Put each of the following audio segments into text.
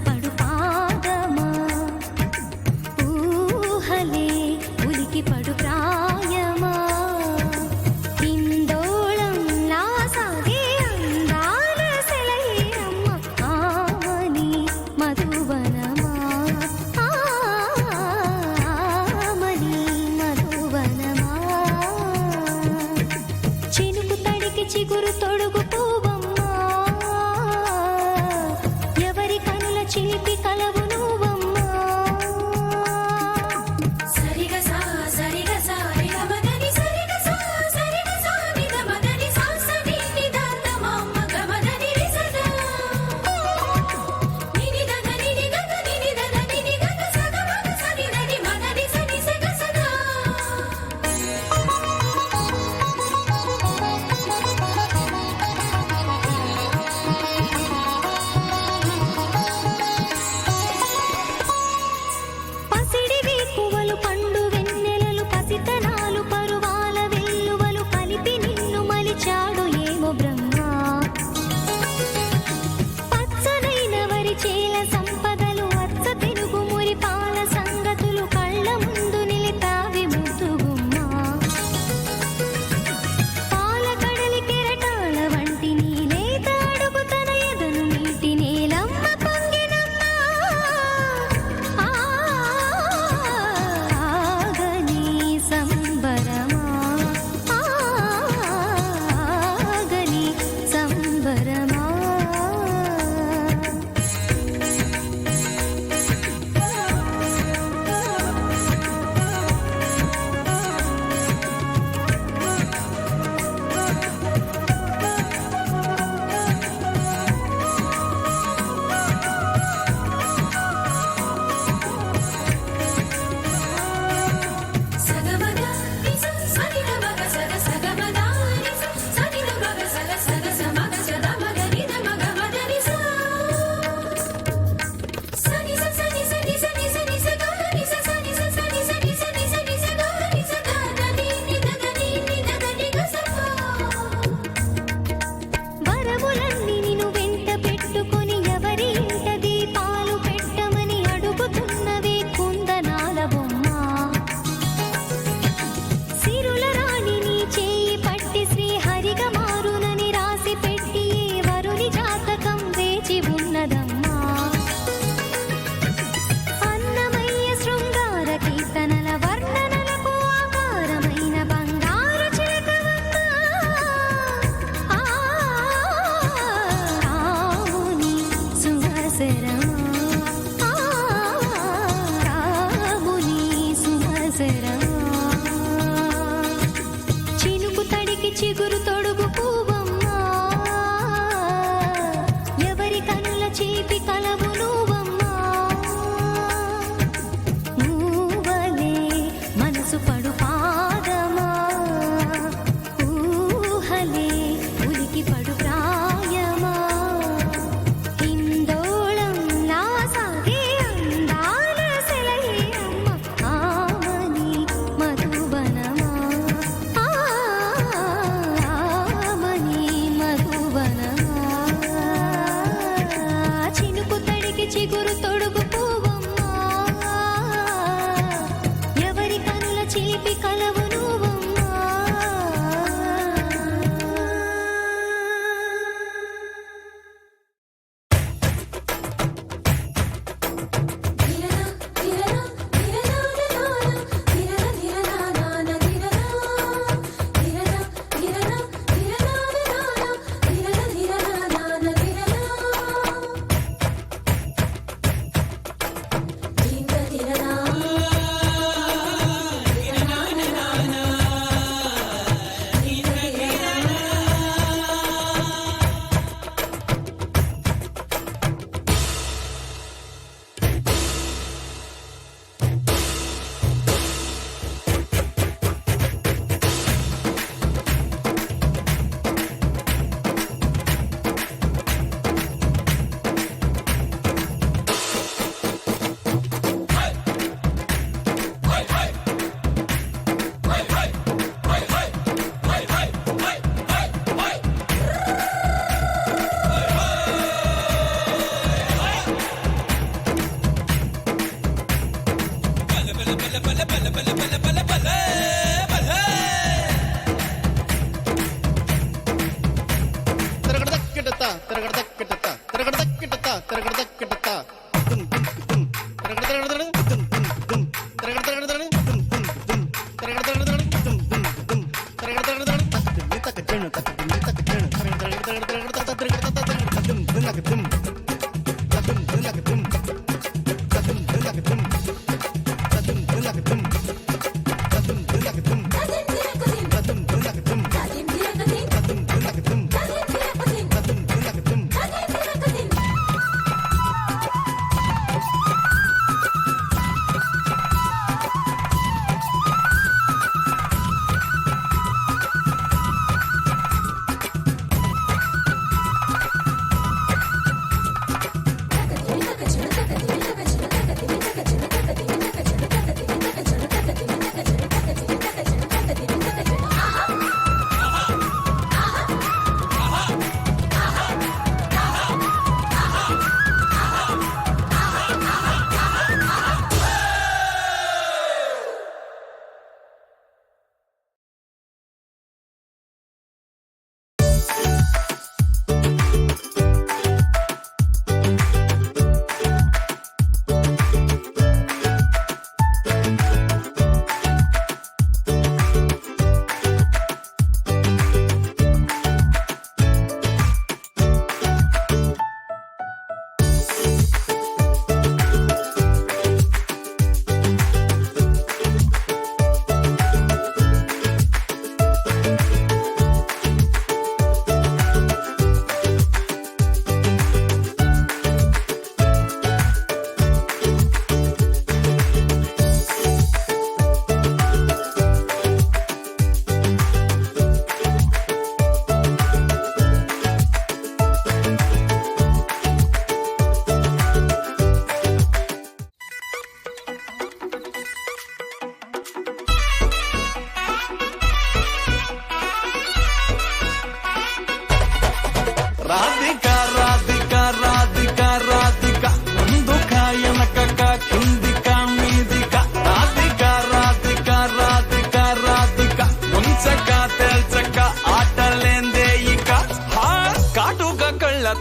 పడు పాదమా ఊహలే ఉలికి పడు ప్రాయమా కిందోళం నా సాగే అందాల సెలయేరమ్మ ఆమని మధువనమా ఆమని మధువనమా చినుకు తడికి చిగురు తొడుగు పూవమ్మా ఎవరి కనుల చిలిపి కలవు నువ్వమ్మా సరిగ సా రిగ మదని సరిగ సా నిద మదని సా సని నిదాత మమ్మ గమదని రిసదా నిని దగ నిని గగ నిని దగ నిని గగ సగ మగ సని దని మదని సని సగ సదా పసిడి వేకువలు పండు వెన్నెలలు పసితనాలు పరువాల వెల్లువలు కలిపి నిన్ను మలిచాడు ఏమో బ్రహ్మ పచ్చనైన వరి చేల సంపదలు అచ్చ తెలుగు మురి పాల సంగతులు కళ్ళ ముందు నిలితావి ముద్దుగుమ్మ పాల కడలి కెరటాల వంటి నీ లేత అడుగు తన ఎదను నీటి నేలమ్మ పొంగినమ్మ ఆగని సంబరమా ఆగని సంబరమా సగమగ నిస సనిద మగ సగ సగమగ నిస సనిద మగ సగ సగ సమగ సద మగ నిద మగ మద నిస సని స సని సని సని సని స గ నిస సని స సని సని సని సని స గ నిస ద ద ని ని ద ద ని ని ద ద ని గ స వరములన్నీ నిన్ను వెంట పెట్టుకొని ఎవరి ఇంట దీపాలు పెట్టమని అడుగుతున్నవే కుందనాల బొమ్మ సిరుల రాణి నీ చేయి పట్టి శ్రీహరిగా మారునని రాసి పెట్టి ఏ వరుని జాతకం వేచి ఉన్నదమ్మా అన్నమయ్య శృంగార కీర్తనల వర్ణనలకు ఆకారమైన బంగారు చిలకవమ్మా రాముని సుమసరమా రాముని సుమసరమా చినుకు తడికి చిగురు తొడుగు పూవమ్మా ఎవరి కనుల చీపి కలవు నువ్వమ్మా నువ్వలే మనసు పడు పాదమా ఊహలే ఉలికి పడు ప్రాయమా కిందోళం నా సాగే అందాల సెలయేరమ్మ ఆమని మధువనమా ఆమని మధువనమా చినుకు తడికి చిగురు తొడుగు పూవమ్మా ఎవరి కనుల చిలిపి కలవు నువ్వమ్మా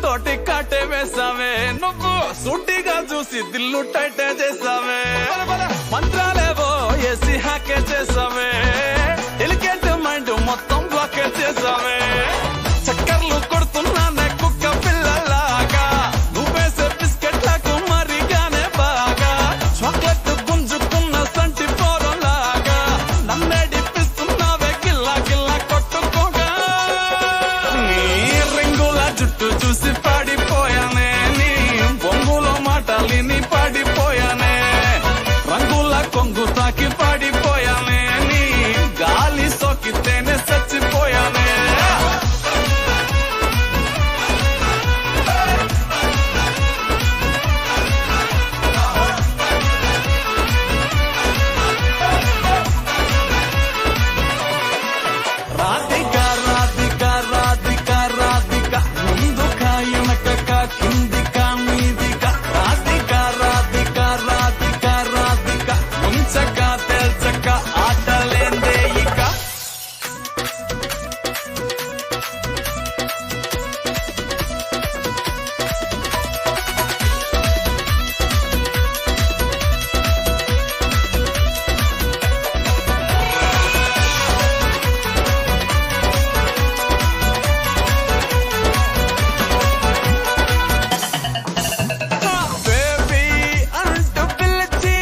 తోటి కాటే వేసావే నువ్వు సూటిగా చూసి దిల్లు టైటే చేసావే మంత్రాలేవో ఏసి హ్యాకే చేసావే డెలికేట్ మైండ్ మొత్తం బ్లాకే చేసావే చక్కర్లు కొడుతున్నానే కుక్క పిల్లలాగా నువ్వేసే బిస్కెట్లకు మరిగానే బాగా చాక్లెట్ గుంజుకున్న సంటి పోరలాగా నన్నే డిప్పిస్తున్నావే గిల్లా గిల్లా కొట్టుకోగా నీ రింగుల జుట్టు చూసి పడిపోయానే నీ బొంగులో మాటలిని పడిపోయానే రంగుల కొంగు తాకి పడిపోయానే నీ గాలి సోకితేనే చచ్చిపోయానే రాధిక రాధిక రాధిక రాధిక ముందుక వెనకక కిందిక మీదిక రాధిక రాధిక రాధిక రాధిక ముంచక తెల్చక ఆటలేందే ఇక బేబీ అంటూ పిలిచి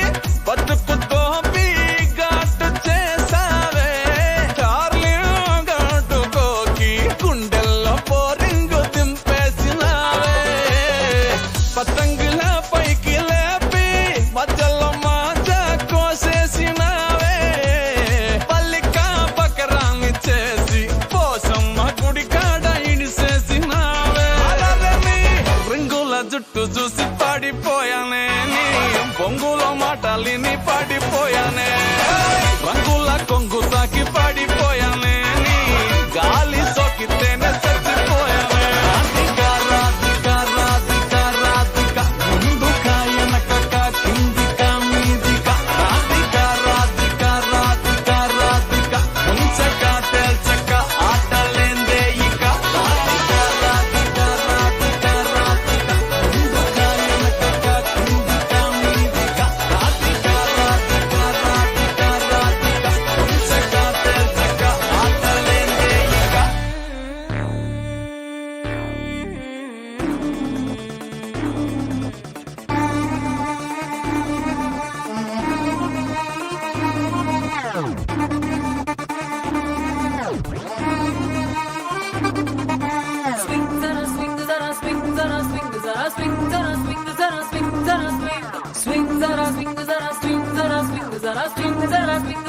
బతుకుతో ఘాటు చేసావే డార్లింగ్ గట్టుకోకి గుండెల్లో పోరింగు దింపేసినావే పతంగుల పైకి లేపి మధ్యలో మాజా కోసేసినావే పల్లిక బకరాన్ని చేసి పోసమ్మ గుడి కాడ ఇడిసేసినావే అలరని రింగుల జుట్టు చూసి పడిపోయానే నీ బొంగులో మాటలిని పడిపోయానే రంగుల కొంగు తాకి పడిపోయానే నీ గాలి సోకితేనే చచ్చిపోయానే రాధిక రాధిక రాధిక రాధిక ముందుక వెనకక కిందిక మీదిక రాధిక జింగల జింగల